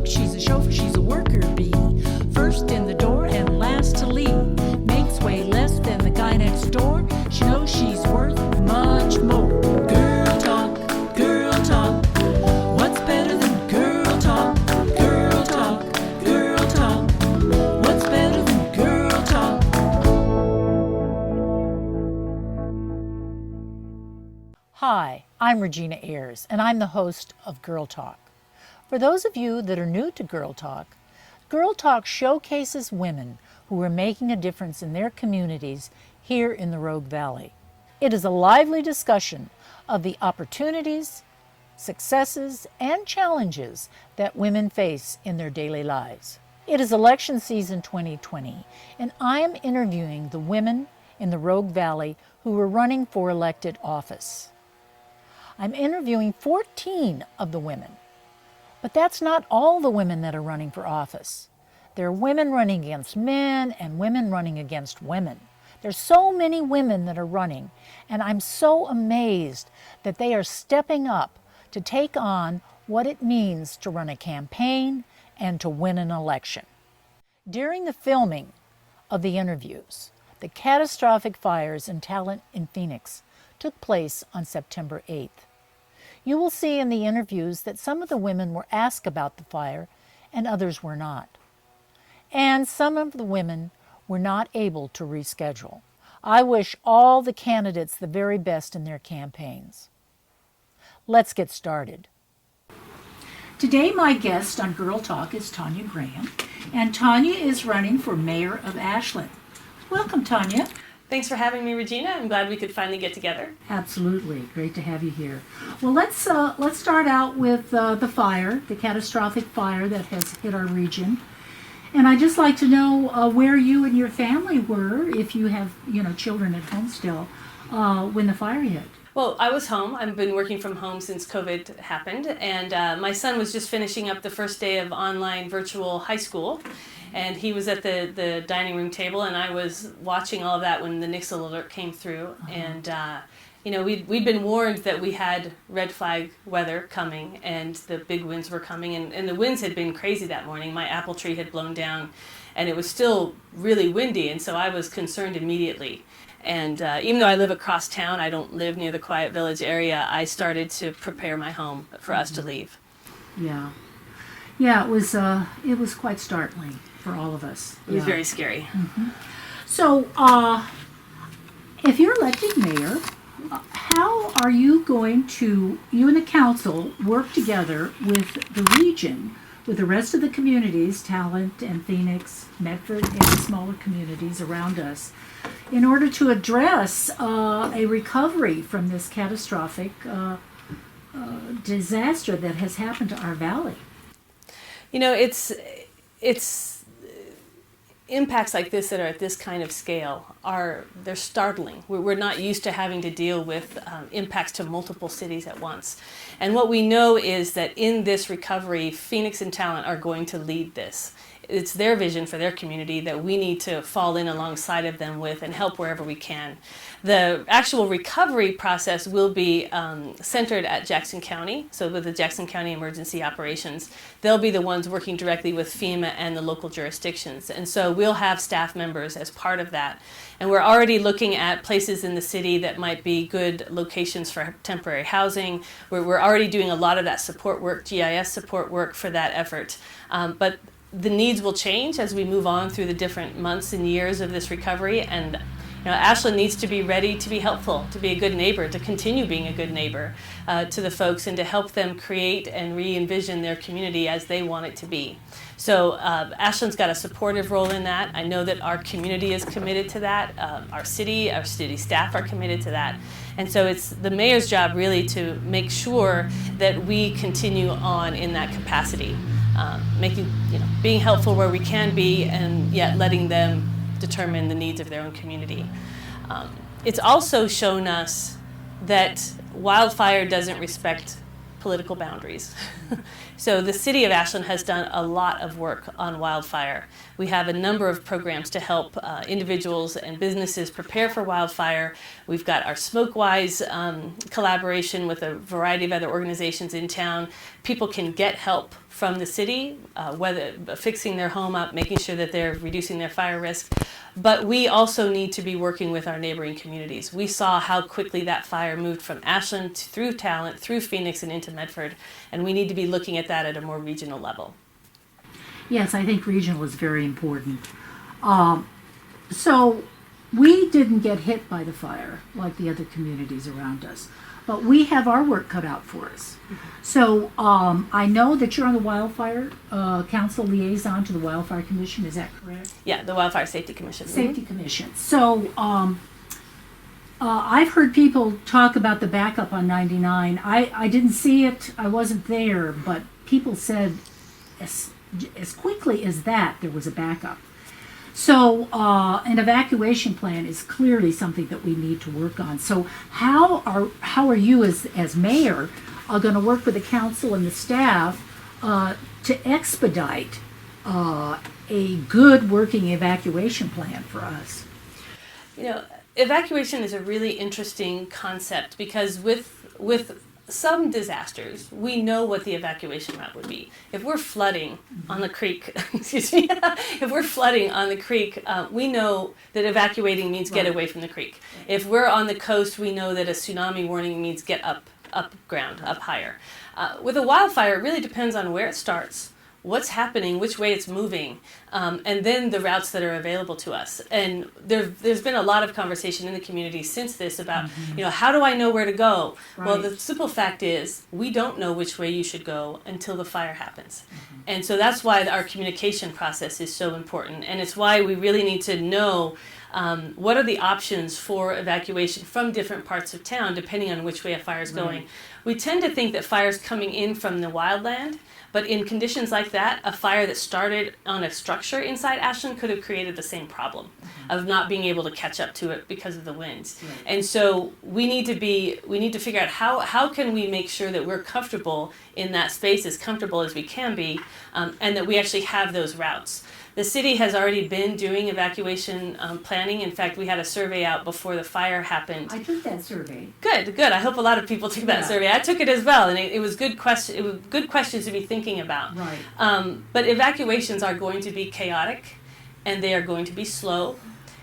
she's a chauffeur, she's a worker bee. First in the door and last to leave. Makes way less than the guy next door. She knows she's worth much more. Girl talk, girl talk. What's better than girl talk? Girl talk, girl talk. What's better than girl talk? Hi, I'm Regina Ayers, and I'm the host of Girl Talk. For those of you that are new to Girl Talk showcases women who are making a difference in their communities here in the Rogue Valley. It is a lively discussion of the opportunities, successes, and challenges that women face in their daily lives. It is election season 2020, and I am interviewing the women in the Rogue Valley who are running for elected office. I'm interviewing 14 of the women. But that's not all the women that are running for office. There are women running against men and women running against women. There's so many women that are running, and I'm so amazed that they are stepping up to take on what it means to run a campaign and to win an election. During the filming of the interviews, the catastrophic fires in Talent in Phoenix took place on September 8th. You will see in the interviews that some of the women were asked about the fire and others were not. And some of the women were not able to reschedule. I wish all the candidates the very best in their campaigns. Let's get started. Today my guest on Girl Talk is Tonya Graham, and Tonya is running for mayor of Ashland. Welcome, Tonya. Thanks for having me, Regina. I'm glad we could finally get together. Absolutely. Great to have you here. Well, let's start out with the fire, the catastrophic fire that has hit our region. And I'd just like to know where you and your family were, if you have, children at home still, when the fire hit. Well, I was home. I've been working from home since COVID happened, and my son was just finishing up the first day of online virtual high school. And he was at the dining room table, and I was watching all of that when the Nixle alert came through. And, we'd been warned that we had red flag weather coming, and the big winds were coming. And the winds had been crazy that morning. My apple tree had blown down, and it was still really windy, and so I was concerned immediately. And even though I live across town, I don't live near the Quiet Village area, I started to prepare my home for us to leave. Yeah. Yeah, it was quite startling for all of us. It was very scary. Mm-hmm. So, if you're elected mayor, how are you going to, you and the council, work together with the region, with the rest of the communities, Talent and Phoenix, Medford, and the smaller communities around us, in order to address a recovery from this catastrophic disaster that has happened to our valley? It's impacts like this that are at this kind of scale they're startling. We're not used to having to deal with impacts to multiple cities at once. And what we know is that in this recovery, Phoenix and Talent are going to lead this. It's their vision for their community that we need to fall in alongside of them with and help wherever we can. The actual recovery process will be centered at Jackson County. So with the Jackson County Emergency Operations, they'll be the ones working directly with FEMA and the local jurisdictions. And so we'll have staff members as part of that. And we're already looking at places in the city that might be good locations for temporary housing. We're already doing a lot of that support work, GIS support work for that effort. But the needs will change as we move on through the different months and years of this recovery, and Ashland needs to be ready to be helpful, to be a good neighbor, to continue being a good neighbor to the folks, and to help them create and re-envision their community as they want it to be. So Ashland's got a supportive role in that. I know that our community is committed to that. Our city staff are committed to that. And so it's the mayor's job really to make sure that we continue on in that capacity. Being helpful where we can be, and yet letting them determine the needs of their own community. It's also shown us that wildfire doesn't respect political boundaries. So the city of Ashland has done a lot of work on wildfire. We have a number of programs to help individuals and businesses prepare for wildfire. We've got our SmokeWise collaboration with a variety of other organizations in town. People can get help from the city, whether fixing their home up, making sure that they're reducing their fire risk. But we also need to be working with our neighboring communities. We saw how quickly that fire moved from Ashland through Talent, through Phoenix, and into Medford, and we need to be looking at that at a more regional level. Yes, I think regional is very important. So we didn't get hit by the fire like the other communities around us, but we have our work cut out for us. So I know that you're on the Wildfire Council liaison to the Wildfire Commission. Is that correct? Yeah, the Wildfire Safety Commission. Safety Commission. So I've heard people talk about the backup on 99. I didn't see it. I wasn't there, but people said as quickly as that there was a backup. So an evacuation plan is clearly something that we need to work on. So how are you as mayor going to work with the council and the staff to expedite a good working evacuation plan for us? You know, evacuation is a really interesting concept because with some disasters, we know what the evacuation route would be. If we're flooding on the creek, excuse me, if we're flooding on the creek, we know that evacuating means get away from the creek. If we're on the coast, we know that a tsunami warning means get up ground, up higher. With a wildfire, it really depends on where it starts, what's happening, which way it's moving, and then the routes that are available to us. And there's been a lot of conversation in the community since this about, you know, how do I know where to go? Right. Well, the simple fact is we don't know which way you should go until the fire happens. And so that's why our communication process is so important. And it's why we really need to know what are the options for evacuation from different parts of town, depending on which way a fire is going. We tend to think that fire's coming in from the wildland, but in conditions like that, a fire that started on a structure inside Ashland could have created the same problem of not being able to catch up to it because of the winds. And so we need to figure out how can we make sure that we're comfortable in that space, as comfortable as we can be, and that we actually have those routes. The city has already been doing evacuation planning. In fact, we had a survey out before the fire happened. I took that survey. Good. I hope a lot of people took that survey. I took it as well, and it was good question. It was good questions to be thinking about. Right. But evacuations are going to be chaotic, and they are going to be slow.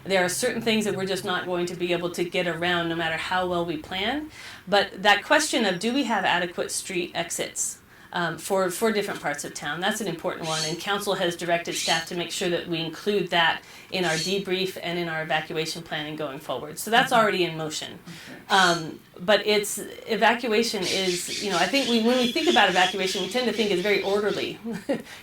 There are certain things that we're just not going to be able to get around, no matter how well we plan. But that question of do we have adequate street exits? For different parts of town. That's an important one, and council has directed staff to make sure that we include that in our debrief and in our evacuation planning going forward. So that's already in motion. But evacuation is, you know, I think when we think about evacuation, we tend to think it's very orderly.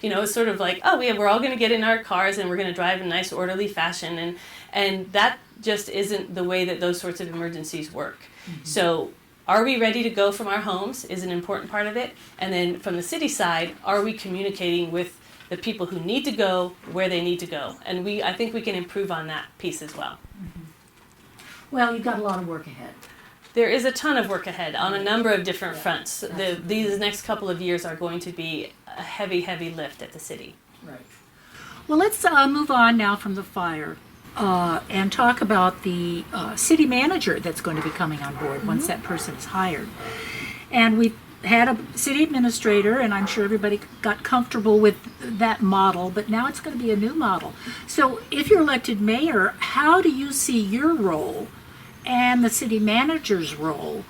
You know, it's sort of like, oh, we're all going to get in our cars and we're going to drive in a nice orderly fashion, and that just isn't the way that those sorts of emergencies work. So are we ready to go from our homes is an important part of it. And then from the city side, are we communicating with the people who need to go where they need to go? And I think we can improve on that piece as well. Well, you've got a lot of work ahead. There is a ton of work ahead on a number of different fronts. These next couple of years are going to be a heavy, heavy lift at the city. Right. Well, let's move on now from the fire. And talk about the city manager that's going to be coming on board once that person is hired. And we've had a city administrator, and I'm sure everybody got comfortable with that model, but now it's going to be a new model. So if you're elected mayor, how do you see your role and the city manager's role,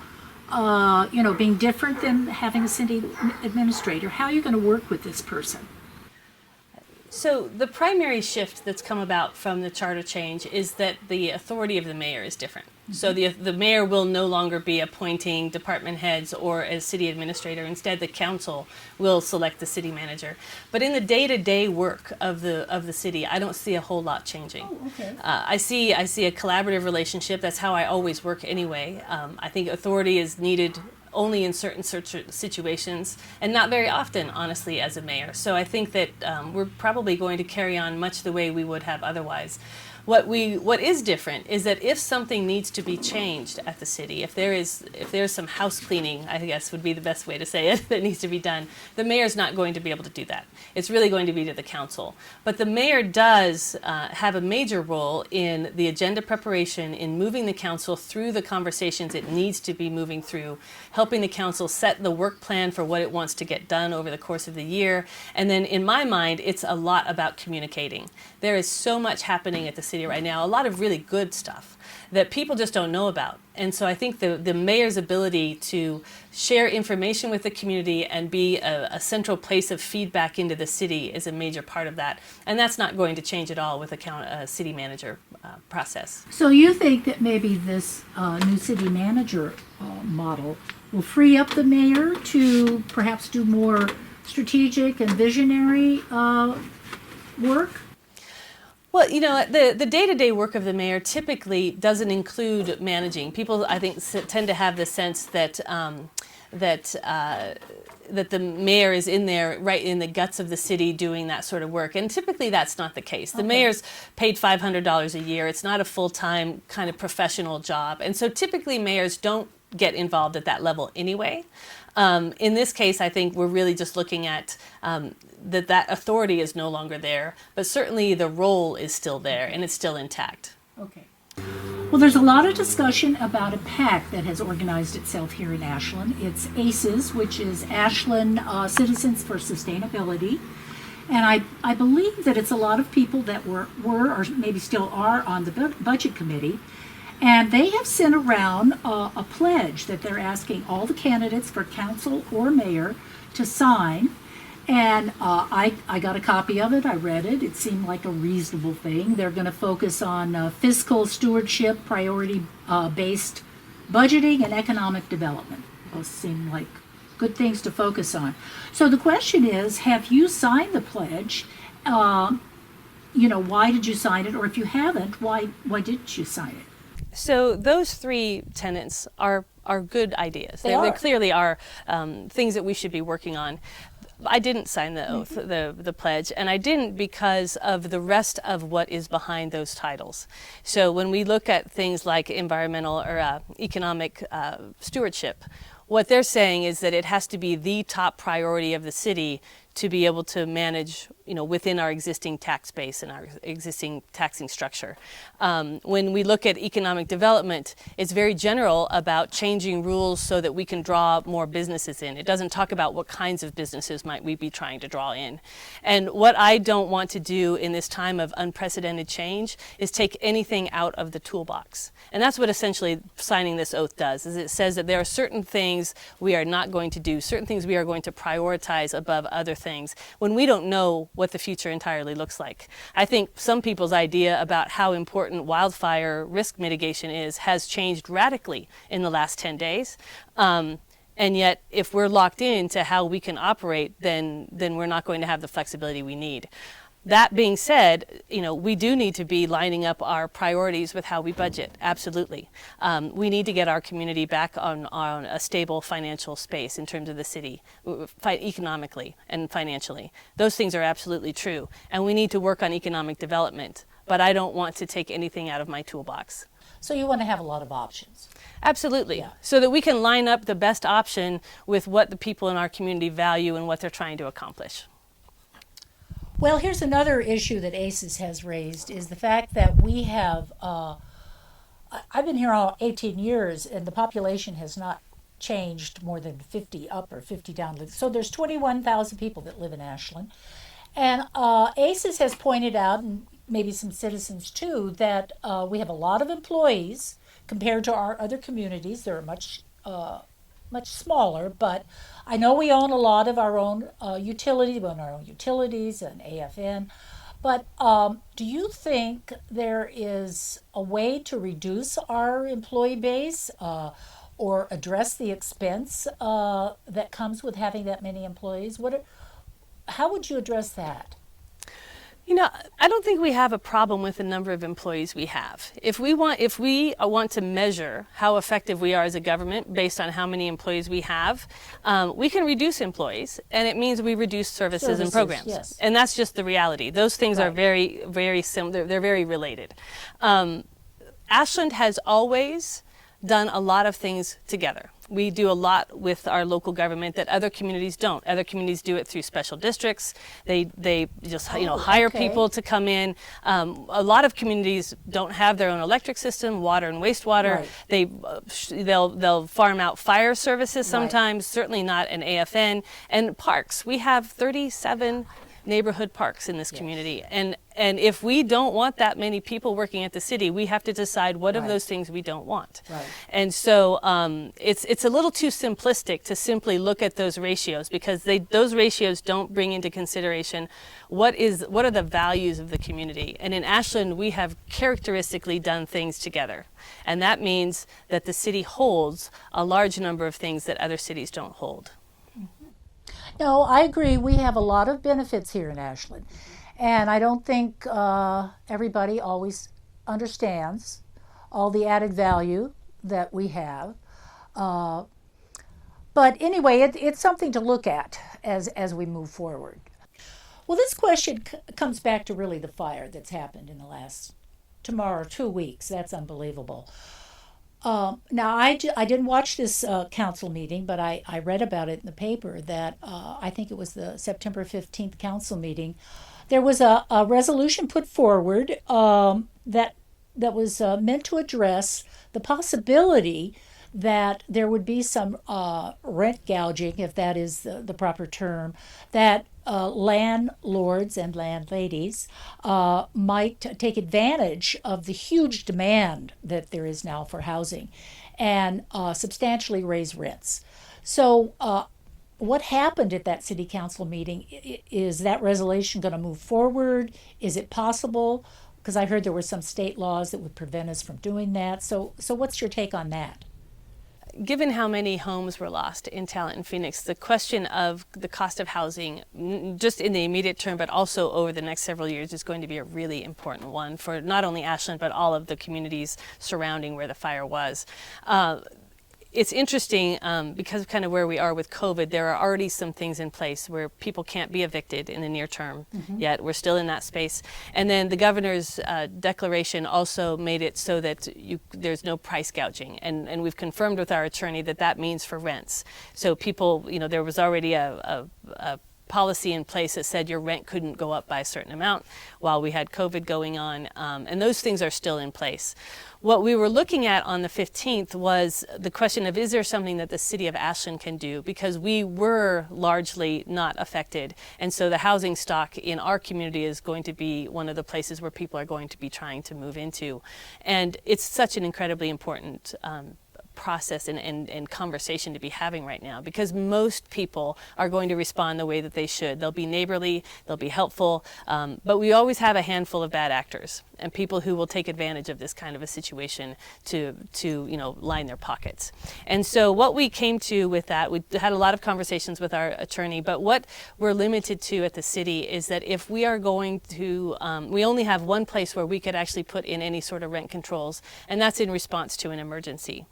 being different than having a city administrator? How are you going to work with this person? So the primary shift that's come about from the charter change is that the authority of the mayor is different. So the mayor will no longer be appointing department heads or as city administrator. Instead, the council will select the city manager. But in the day-to-day work of the city, I don't see a whole lot changing. Oh, okay. I see a collaborative relationship. That's how I always work anyway. I think authority is needed only in certain situations, and not very often, honestly, as a mayor. So I think that we're probably going to carry on much the way we would have otherwise. What is different is that if something needs to be changed at the city, if there's some house cleaning, I guess would be the best way to say it, that needs to be done, the mayor's not going to be able to do that. It's really going to be to the council. But the mayor does have a major role in the agenda preparation, in moving the council through the conversations it needs to be moving through, helping the council set the work plan for what it wants to get done over the course of the year. And then in my mind, it's a lot about communicating. There is so much happening at the city right now, a lot of really good stuff that people just don't know about. And so I think the mayor's ability to share information with the community and be a central place of feedback into the city is a major part of that. And that's not going to change at all with a city manager process. So you think that maybe this new city manager model will free up the mayor to perhaps do more strategic and visionary work? Well, you know, the day-to-day work of the mayor typically doesn't include managing. People, I think, tend to have the sense that that the mayor is in there, right in the guts of the city, doing that sort of work. And typically, that's not the case. The mayor's paid $500 a year. It's not a full-time kind of professional job, and so typically mayors don't get involved at that level anyway. In this case, I think we're really just looking at that authority is no longer there, but certainly the role is still there and it's still intact. Okay. Well, there's a lot of discussion about a PAC that has organized itself here in Ashland. It's ACES, which is Ashland Citizens for Sustainability. And I believe that it's a lot of people that were or maybe still are on the budget committee. And they have sent around a pledge that they're asking all the candidates for council or mayor to sign. And I got a copy of it. I read it. It seemed like a reasonable thing. They're going to focus on fiscal stewardship, priority-based budgeting, and economic development. Those seem like good things to focus on. So the question is, have you signed the pledge? Why did you sign it? Or if you haven't, why didn't you sign it? So those three tenets are good ideas. They clearly are things that we should be working on. I didn't sign the oath, the pledge, and I didn't because of the rest of what is behind those titles. So when we look at things like environmental or economic stewardship, what they're saying is that it has to be the top priority of the city to be able to manage, within our existing tax base and our existing taxing structure. When we look at economic development, it's very general about changing rules so that we can draw more businesses in. It doesn't talk about what kinds of businesses might we be trying to draw in. And what I don't want to do in this time of unprecedented change is take anything out of the toolbox. And that's what essentially signing this oath does, is it says that there are certain things we are not going to do, certain things we are going to prioritize above other things when we don't know what the future entirely looks like. I think some people's idea about how important wildfire risk mitigation is has changed radically in the last 10 days. And yet, if we're locked into how we can operate, then we're not going to have the flexibility we need. That being said, we do need to be lining up our priorities with how we budget. Absolutely. We need to get our community back on a stable financial space in terms of the city, economically and financially. Those things are absolutely true. And we need to work on economic development. But I don't want to take anything out of my toolbox. So you want to have a lot of options. Absolutely. Yeah. So that we can line up the best option with what the people in our community value and what they're trying to accomplish. Well, here's another issue that ACES has raised is the fact that we have, I've been here all 18 years and the population has not changed more than 50 up or 50 down. So there's 21,000 people that live in Ashland. And ACES has pointed out, and maybe some citizens too, that we have a lot of employees compared to our other communities. They're much smaller, but I know we own a lot of our own utilities. We own our own utilities and AFN. But do you think there is a way to reduce our employee base or address the expense that comes with having that many employees? How would you address that? I don't think we have a problem with the number of employees we have. If we want to measure how effective we are as a government based on how many employees we have, we can reduce employees, and it means we reduce services and programs. Yes. And that's just the reality. Those things Right. are very, very similar. They're very related. Ashland has always done a lot of things together. We do a lot with our local government that other communities don't. Other communities do it through special districts. They just hire people to come in. A lot of communities don't have their own electric system, water and wastewater. Right. They'll farm out fire services sometimes. Right. Certainly not an AFN. And parks. We have 37 neighborhood parks in this community, and if we don't want that many people working at the city, we have to decide what of those things we don't want. Right. And so it's a little too simplistic to simply look at those ratios, because those ratios don't bring into consideration what are the values of the community. And in Ashland, we have characteristically done things together, and that means that the city holds a large number of things that other cities don't hold. No, I agree. We have a lot of benefits here in Ashland. And I don't think everybody always understands all the added value that we have. But anyway, it's something to look at as we move forward. Well, this question comes back to really the fire that's happened in the last 2 weeks. That's unbelievable. Now, I didn't watch this council meeting, but I read about it in the paper that I think it was the September 15th council meeting. There was a resolution put forward that was meant to address the possibility that there would be some rent gouging, if that is the proper term, that landlords and landladies might take advantage of the huge demand that there is now for housing and substantially raise rents. So what happened at that city council meeting? Is that resolution going to move forward? Is it possible? Because I heard there were some state laws that would prevent us from doing that. So what's your take on that? Given how many homes were lost in Talent and Phoenix, the question of the cost of housing, just in the immediate term, but also over the next several years, is going to be a really important one for not only Ashland, but all of the communities surrounding where the fire was. It's interesting because of kind of where we are with COVID, there are already some things in place where people can't be evicted in the near term yet. We're still in that space. And then the governor's declaration also made it so that there's no price gouging. And we've confirmed with our attorney that that means for rents. So people, there was already a policy in place that said your rent couldn't go up by a certain amount while we had COVID going on. And those things are still in place. What we were looking at on the 15th was the question of, is there something that the city of Ashland can do? Because we were largely not affected. And so the housing stock in our community is going to be one of the places where people are going to be trying to move into. And it's such an incredibly important process and conversation to be having right now, because most people are going to respond the way that they should. They'll be neighborly, they'll be helpful, but we always have a handful of bad actors and people who will take advantage of this kind of a situation to line their pockets. And so what we came to with that, we had a lot of conversations with our attorney, but what we're limited to at the city is that if we are going to, we only have one place where we could actually put in any sort of rent controls, and that's in response to an emergency.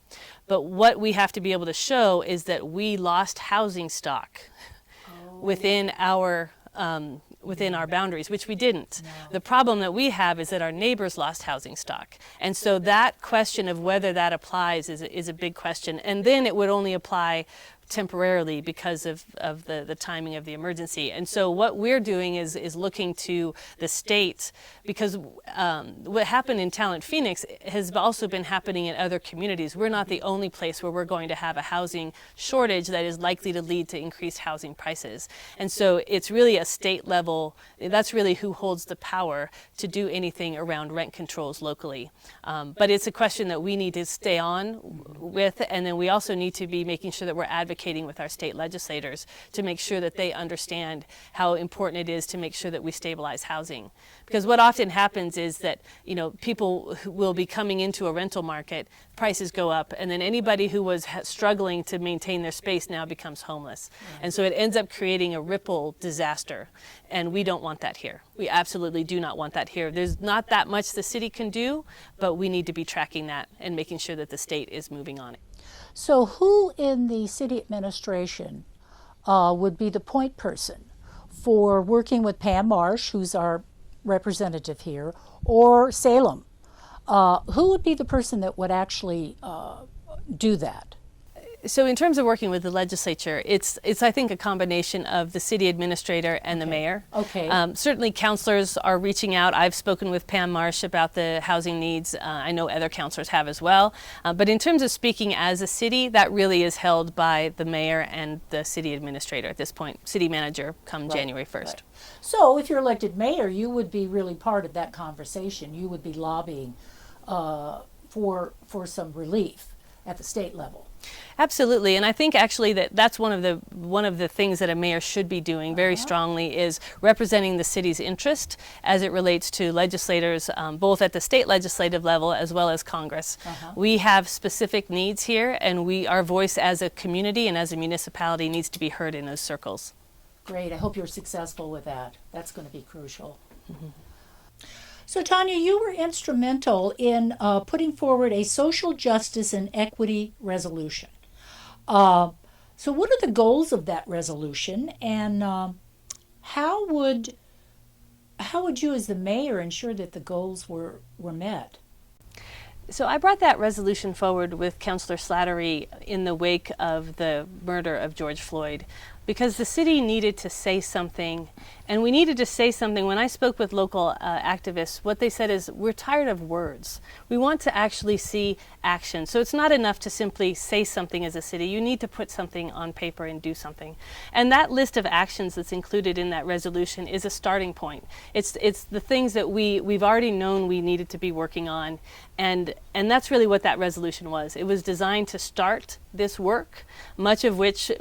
But what we have to be able to show is that we lost housing stock within our boundaries, which we didn't. No. The problem that we have is that our neighbors lost housing stock. And so that question of whether that applies is a big question. And then it would only apply temporarily because of the timing of the emergency. And so what we're doing is looking to the state, because what happened in Talent Phoenix has also been happening in other communities. We're not the only place where we're going to have a housing shortage that is likely to lead to increased housing prices. And so it's really a state level, that's really who holds the power to do anything around rent controls locally. But it's a question that we need to stay on with, and then we also need to be making sure that we're advocating with our state legislators to make sure that they understand how important it is to make sure that we stabilize housing. Because what often happens is that, people will be coming into a rental market, prices go up, and then anybody who was struggling to maintain their space now becomes homeless. Right. And so it ends up creating a ripple disaster. And we don't want that here. We absolutely do not want that here. There's not that much the city can do, but we need to be tracking that and making sure that the state is moving on it. So who in the city administration would be the point person for working with Pam Marsh, who's our representative here, or Salem? Who would be the person that would actually do that? So in terms of working with the legislature, it's I think a combination of the city administrator and the mayor. Okay. Certainly councilors are reaching out. I've spoken with Pam Marsh about the housing needs. I know other councilors have as well. But in terms of speaking as a city, that really is held by the mayor and the city administrator at this point, city manager come January 1st. Right. So if you're elected mayor, you would be really part of that conversation. You would be lobbying for some relief at the state level. Absolutely, and I think actually that's one of the things that a mayor should be doing very strongly is representing the city's interest as it relates to legislators, both at the state legislative level as well as Congress. We have specific needs here, and our voice as a community and as a municipality needs to be heard in those circles. Great. I hope you're successful with that. That's going to be crucial. So, Tonya, you were instrumental in putting forward a social justice and equity resolution. So what are the goals of that resolution, and how would you as the mayor ensure that the goals were met? So I brought that resolution forward with Councillor Slattery in the wake of the murder of George Floyd, because the city needed to say something, and we needed to say something. When I spoke with local activists, what they said is, we're tired of words. We want to actually see action. So it's not enough to simply say something as a city. You need to put something on paper and do something. And that list of actions that's included in that resolution is a starting point. It's the things that we've already known we needed to be working on, and that's really what that resolution was. It was designed to start this work, much of which,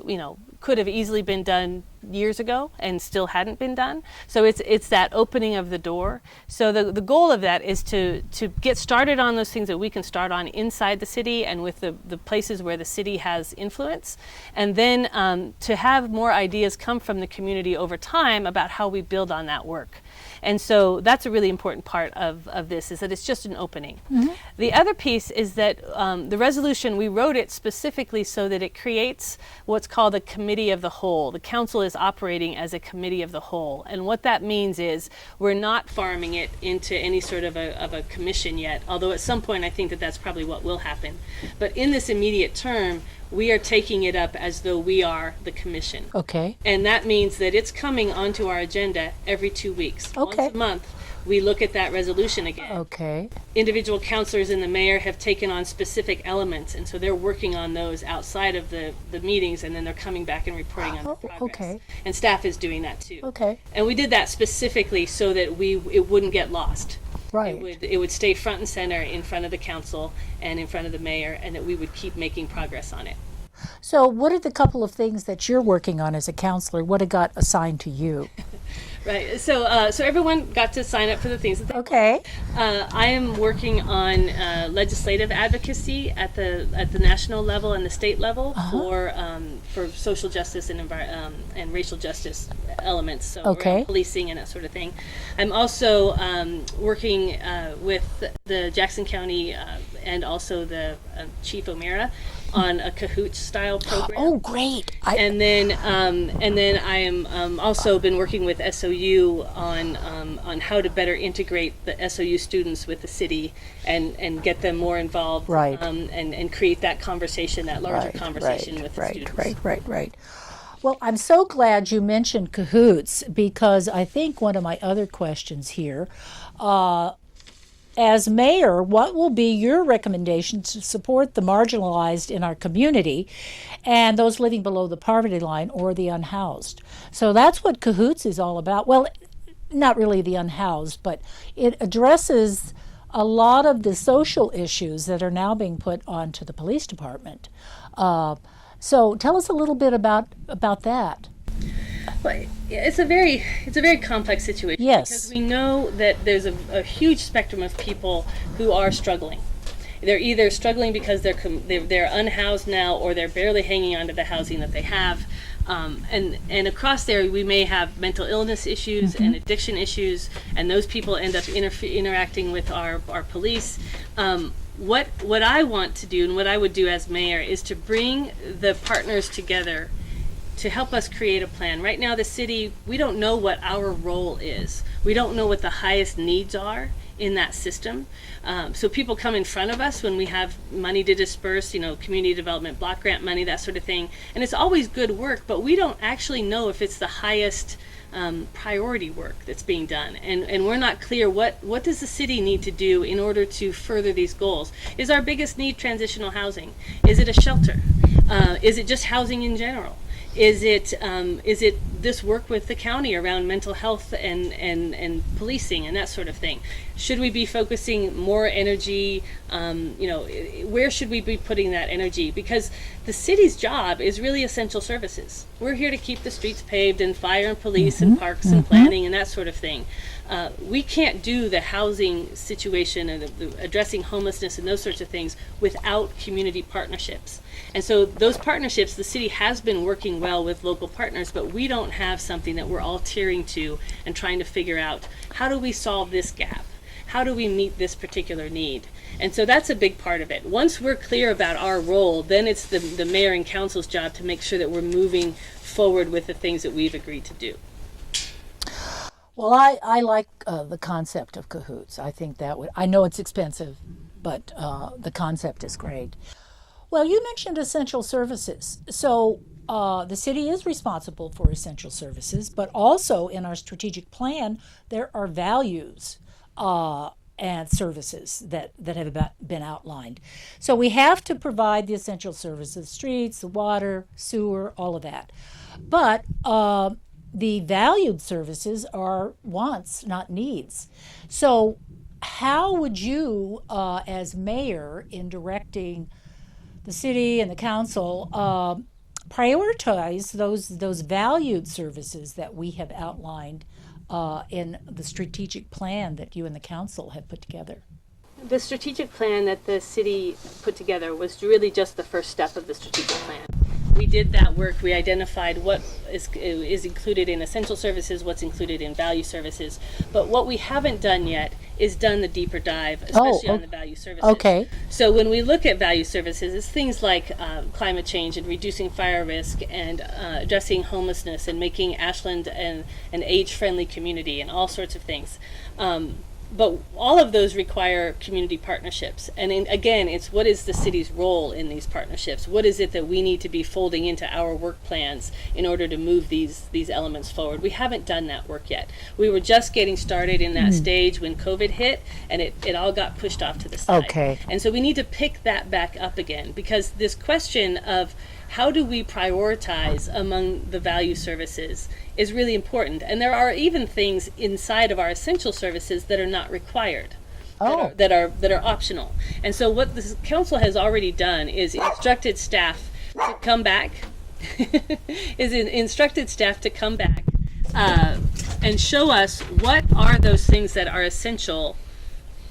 could have easily been done years ago and still hadn't been done. So it's that opening of the door. So the goal of that is to get started on those things that we can start on inside the city and with the places where the city has influence, and then to have more ideas come from the community over time about how we build on that work. And so that's a really important part of this, is that it's just an opening. The other piece is that the resolution, we wrote it specifically so that it creates what's called a committee of the whole. The council is operating as a committee of the whole. And what that means is we're not farming it into any sort of a commission yet, although at some point I think that that's probably what will happen. But in this immediate term, we are taking it up as though we are the commission. Okay. And that means that it's coming onto our agenda every 2 weeks. Okay. Once a month, we look at that resolution again. Okay. Individual councilors and the mayor have taken on specific elements, and so they're working on those outside of the meetings, and then they're coming back and reporting on the progress. Okay. And staff is doing that too. Okay. And we did that specifically so that it wouldn't get lost. Right. It would stay front and center in front of the council and in front of the mayor, and that we would keep making progress on it. So what are the couple of things that you're working on as a counselor? What it got assigned to you? Right. So everyone got to sign up for the things that they Okay. I am working on legislative advocacy at the national level and the state level for social justice and racial justice elements. So around policing and that sort of thing. I'm also working with the Jackson County and also the Chief O'Meara on a Cahoots style program. Oh, great! And then I am also been working with SOU on how to better integrate the SOU students with the city and get them more involved. Right. And create that conversation, that larger conversation with the students. Right. Well, I'm so glad you mentioned Cahoots, because I think one of my other questions here, as mayor, what will be your recommendation to support the marginalized in our community and those living below the poverty line or the unhoused? So that's what Cahoots is all about. Well, not really the unhoused, but it addresses a lot of the social issues that are now being put onto the police department. So tell us a little bit about that. Well, it's a very complex situation. Yes. Because we know that there's a huge spectrum of people who are struggling. They're either struggling because they're unhoused now, or they're barely hanging on to the housing that they have. And across there, we may have mental illness issues and addiction issues, and those people end up interacting with our police. What I want to do, and what I would do as mayor, is to bring the partners together to help us create a plan. Right now, the city, we don't know what our role is. We don't know what the highest needs are in that system. So people come in front of us when we have money to disperse, community development block grant money, that sort of thing. And it's always good work, but we don't actually know if it's the highest priority work that's being done. And we're not clear what does the city need to do in order to further these goals. Is our biggest need transitional housing? Is it a shelter? Is it just housing in general? Is it this work with the county around mental health and policing and that sort of thing? Should we be focusing more energy? Where should we be putting that energy? Because the city's job is really essential services. We're here to keep the streets paved and fire and police and parks and planning and that sort of thing. We can't do the housing situation and the addressing homelessness and those sorts of things without community partnerships. And so those partnerships, the city has been working well with local partners, but we don't have something that we're all tearing to and trying to figure out, how do we solve this gap? How do we meet this particular need? And so that's a big part of it. Once we're clear about our role, then it's the mayor and council's job to make sure that we're moving forward with the things that we've agreed to do. Well, I like the concept of cahoots. I think I know it's expensive, but the concept is great. Well, you mentioned essential services. So the city is responsible for essential services, but also in our strategic plan, there are values and services that have been outlined. So we have to provide the essential services, streets, the water, sewer, all of that. But the valued services are wants, not needs. So how would you, as mayor, in directing the city and the council, prioritize those valued services that we have outlined in the strategic plan that you and the council have put together? The strategic plan that the city put together was really just the first step of the strategic plan. We did that work. We identified what is included in essential services, what's included in value services. But what we haven't done yet is done the deeper dive, especially on the value services. Okay. So when we look at value services, it's things like climate change and reducing fire risk and addressing homelessness and making Ashland an age-friendly community and all sorts of things. But all of those require community partnerships. And again, it's what is the city's role in these partnerships? What is it that we need to be folding into our work plans in order to move these elements forward? We haven't done that work yet. We were just getting started in that stage when COVID hit, and it all got pushed off to the side. Okay. And so we need to pick that back up again, because this question of how do we prioritize among the value services is really important. And there are even things inside of our essential services that are not required, that are optional. And so what the council has already done is instructed staff to come back, and show us what are those things that are essential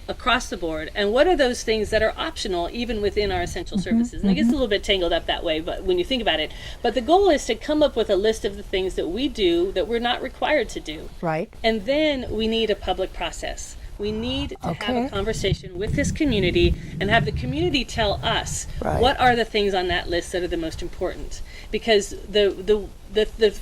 across the board, and what are those things that are optional even within our essential services. And it gets a little bit tangled up that way, but when you think about it. But the goal is to come up with a list of the things that we do that we're not required to do. Right. And then we need a public process. We need to have a conversation with this community and have the community tell us what are the things on that list that are the most important. Because the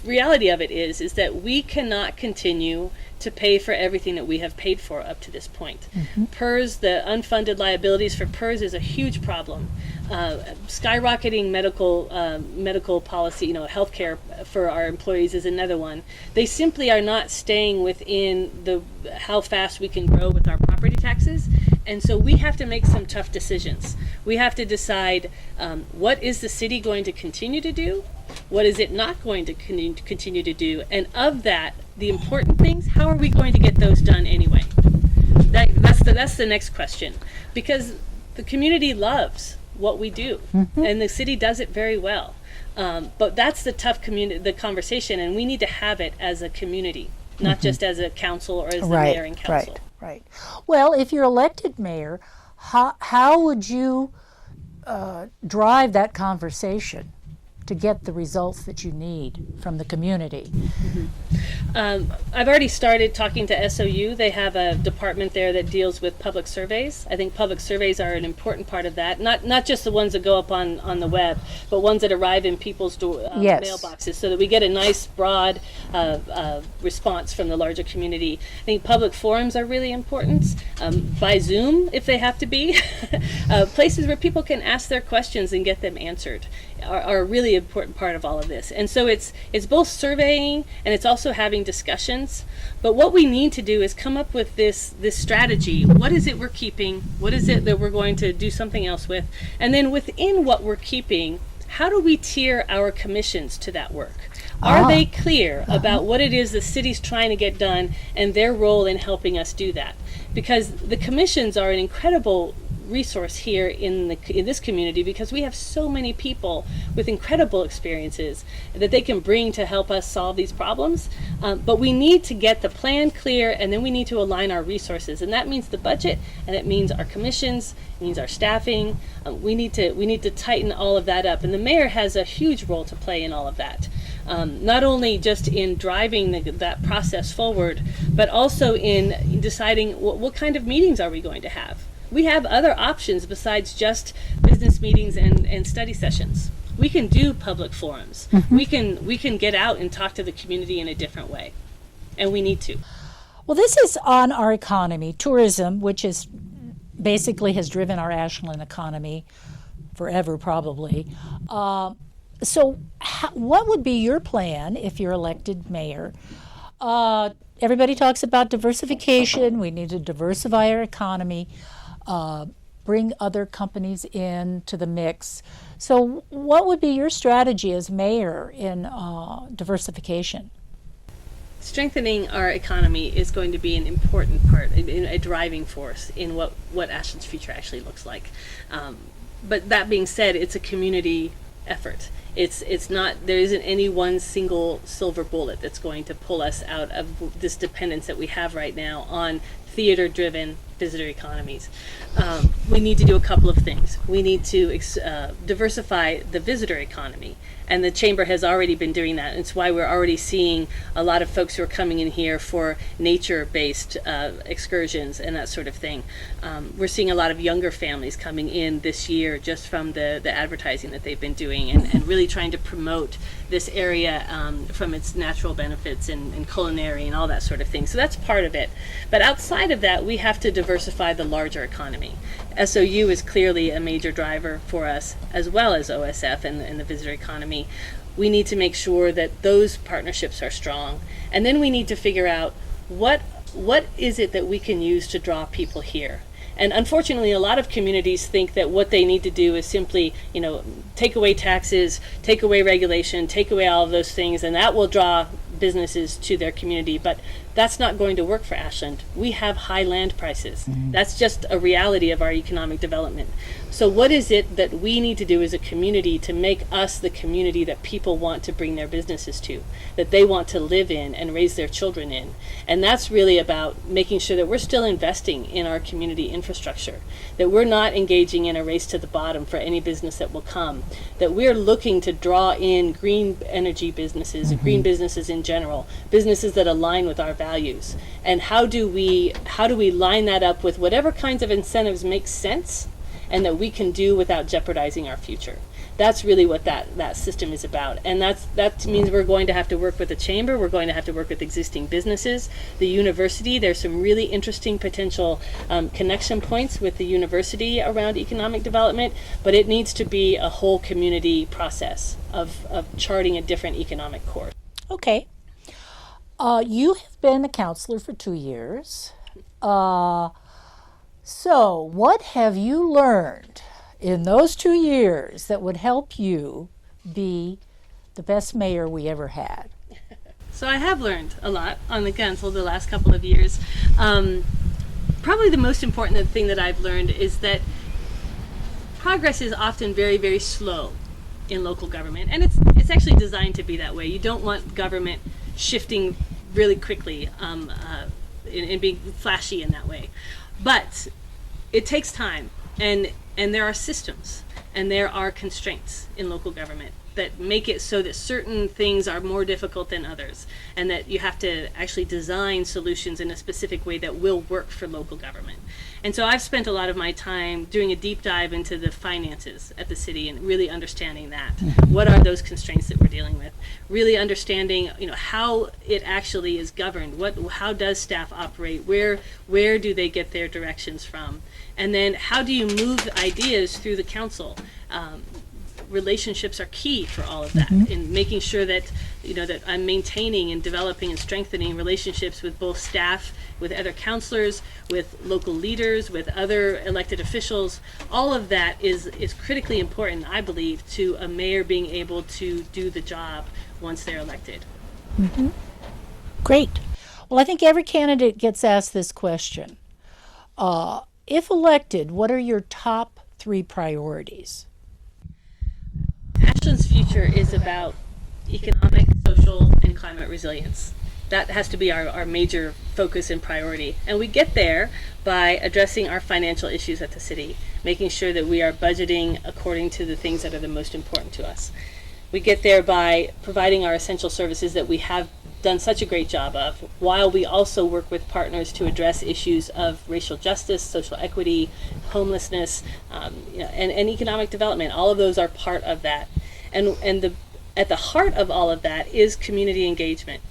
reality of it is that we cannot continue to pay for everything that we have paid for up to this point. PERS, the unfunded liabilities for PERS, is a huge problem. Skyrocketing medical policy, healthcare for our employees is another one. They simply are not staying within how fast we can grow with our property taxes, and so we have to make some tough decisions. We have to decide what is the city going to continue to do, what is it not going to continue to do, and of that, the important things, how are we going to get those done anyway? That's the next question, because the community loves what we do, and the city does it very well. But that's the tough the conversation, and we need to have it as a community, not just as a council or as the mayor and council. Right. Well, if you're elected mayor, how would you drive that conversation to get the results that you need from the community? I've already started talking to SOU. They have a department there that deals with public surveys. I think public surveys are an important part of that. Not just the ones that go up on the web, but ones that arrive in people's Yes. mailboxes, so that we get a nice broad response from the larger community. I think public forums are really important, by Zoom if they have to be. Places where people can ask their questions and get them answered are a really important part of all of this. And so it's both surveying and it's also having discussions. But what we need to do is come up with this strategy. What is it we're keeping? What is it that we're going to do something else with? And then within what we're keeping, how do we tier our commissions to that work? Are they clear about what it is the city's trying to get done and their role in helping us do that? Because the commissions are an incredible resource here in this community, because we have so many people with incredible experiences that they can bring to help us solve these problems. But we need to get the plan clear, and then we need to align our resources, and that means the budget, and it means our commissions, it means our staffing. We need to tighten all of that up, and the mayor has a huge role to play in all of that. Not only just in driving that process forward, but also in deciding what kind of meetings are we going to have. We have other options besides just business meetings and study sessions. We can do public forums. We can get out and talk to the community in a different way, and we need to. Well, this is on our economy, tourism, which is basically has driven our Ashland economy forever, probably. So what would be your plan if you're elected mayor? Everybody talks about diversification. We need to diversify our economy, bring other companies into the mix. So what would be your strategy as mayor in diversification? Strengthening our economy is going to be an important part, a driving force in what Ashland's future actually looks like. But that being said, it's a community effort. It's not, there isn't any one single silver bullet that's going to pull us out of this dependence that we have right now on theater-driven visitor economies. We need to do a couple of things. We need to diversify the visitor economy, and the chamber has already been doing that. It's why we're already seeing a lot of folks who are coming in here for nature-based excursions and that sort of thing. We're seeing a lot of younger families coming in this year just from the advertising that they've been doing, and really trying to promote this area from its natural benefits and culinary and all that sort of thing. So that's part of it. But outside of that, we have to diversify the larger economy. SOU is clearly a major driver for us, as well as OSF and the visitor economy. We need to make sure that those partnerships are strong. And then we need to figure out what is it that we can use to draw people here. And unfortunately, a lot of communities think that what they need to do is simply, take away taxes, take away regulation, take away all of those things, and that will draw businesses to their community. But that's not going to work for Ashland. We have high land prices. That's just a reality of our economic development. So what is it that we need to do as a community to make us the community that people want to bring their businesses to, that they want to live in and raise their children in? And that's really about making sure that we're still investing in our community infrastructure, that we're not engaging in a race to the bottom for any business that will come, that we're looking to draw in green energy businesses, green businesses in general, businesses that align with our values. And how do we line that up with whatever kinds of incentives make sense and that we can do without jeopardizing our future? That's really what that system is about. And that means we're going to have to work with the chamber, we're going to have to work with existing businesses, the university. There's some really interesting potential connection points with the university around economic development, but it needs to be a whole community process of charting a different economic course. Okay. You have been a counselor for 2 years. So what have you learned in those 2 years that would help you be the best mayor we ever had? So I have learned a lot on the council the last couple of years. Probably the most important thing that I've learned is that progress is often very, very slow in local government, and it's actually designed to be that way. You don't want government shifting really quickly and being flashy in that way. But it takes time, and there are systems, and there are constraints in local government. that make it so that certain things are more difficult than others, and that you have to actually design solutions in a specific way that will work for local government. And so I've spent a lot of my time doing a deep dive into the finances at the city and really understanding that. What are those constraints that we're dealing with? Really understanding, how it actually is governed. How does staff operate? Where do they get their directions from? And then how do you move ideas through the council? Relationships are key for all of that, in making sure that that I'm maintaining and developing and strengthening relationships with both staff, with other counselors, with local leaders, with other elected officials. All of that is critically important, I believe, to a mayor being able to do the job once they're elected. Great. Well, I think every candidate gets asked this question. If elected, what are your top 3 priorities? Ashland's future is about economic, social, and climate resilience. That has to be our major focus and priority. And we get there by addressing our financial issues at the city, making sure that we are budgeting according to the things that are the most important to us. We get there by providing our essential services that we have done such a great job of, while we also work with partners to address issues of racial justice, social equity, homelessness, and economic development. All of those are part of that. And at the heart of all of that is community engagement.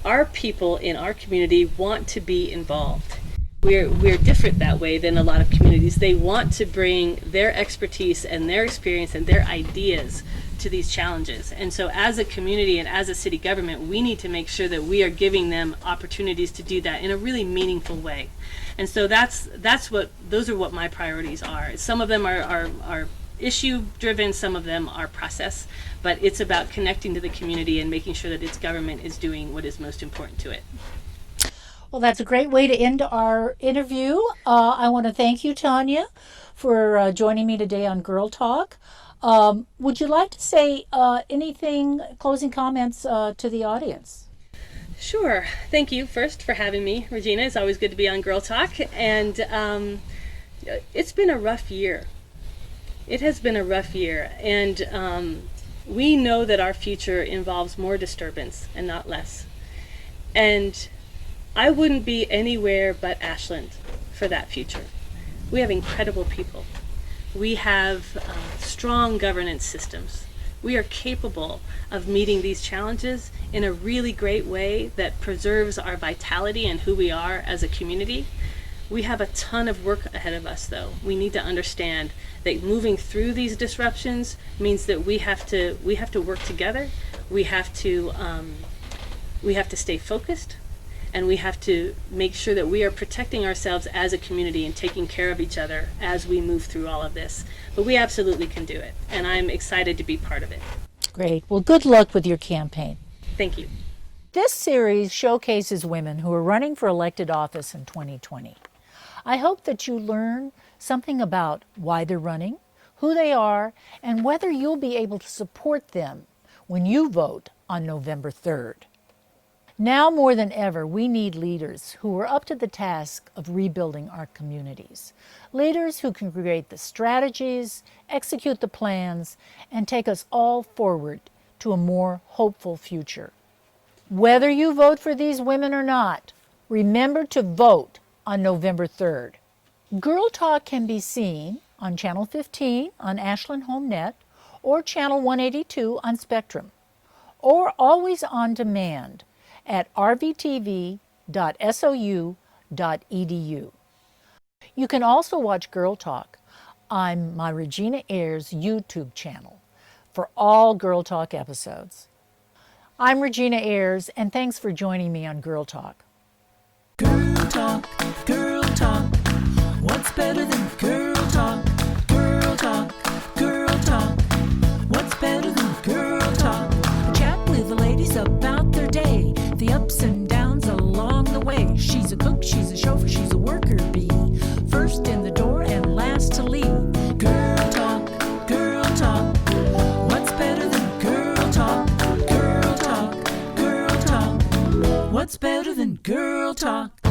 Our people in our community want to be involved. We're different that way than a lot of communities. They want to bring their expertise and their experience and their ideas to these challenges. And so as a community and as a city government, we need to make sure that we are giving them opportunities to do that in a really meaningful way. And so those are what my priorities are. Some of them are issue driven, some of them are process, but it's about connecting to the community and making sure that its government is doing what is most important to it. Well, that's a great way to end our interview. I want to thank you, Tonya, for joining me today on Girl Talk. Would you like to say anything, closing comments to the audience? Sure. Thank you first for having me, Regina. It's always good to be on Girl Talk. And it's been a rough year. It has been a rough year. And we know that our future involves more disturbance and not less. And I wouldn't be anywhere but Ashland for that future. We have incredible people. We have strong governance systems. We are capable of meeting these challenges in a really great way that preserves our vitality and who we are as a community. We have a ton of work ahead of us, though. We need to understand that moving through these disruptions means that we have to work together. We have to stay focused. And we have to make sure that we are protecting ourselves as a community and taking care of each other as we move through all of this. But we absolutely can do it, and I'm excited to be part of it. Great. Well, good luck with your campaign. Thank you. This series showcases women who are running for elected office in 2020. I hope that you learn something about why they're running, who they are, and whether you'll be able to support them when you vote on November 3rd. Now more than ever, we need leaders who are up to the task of rebuilding our communities. Leaders who can create the strategies, execute the plans, and take us all forward to a more hopeful future. Whether you vote for these women or not, remember to vote on November 3rd. Girl Talk can be seen on Channel 15 on Ashland HomeNet or Channel 182 on Spectrum, or always on demand at rvtv.sou.edu. You can also watch Girl Talk on my Regina Ayers YouTube channel for all Girl Talk episodes. I'm Regina Ayers, and thanks for joining me on Girl Talk. Girl talk, girl talk. What's better than girl talk? Girl talk, girl talk. What's better than girl talk? Chat with the ladies about their day, the ups and downs along the way. She's a cook, she's a chauffeur, she's a worker bee. First in the door and last to leave. Girl talk, girl talk. What's better than girl talk? Girl talk, girl talk. What's better than girl talk?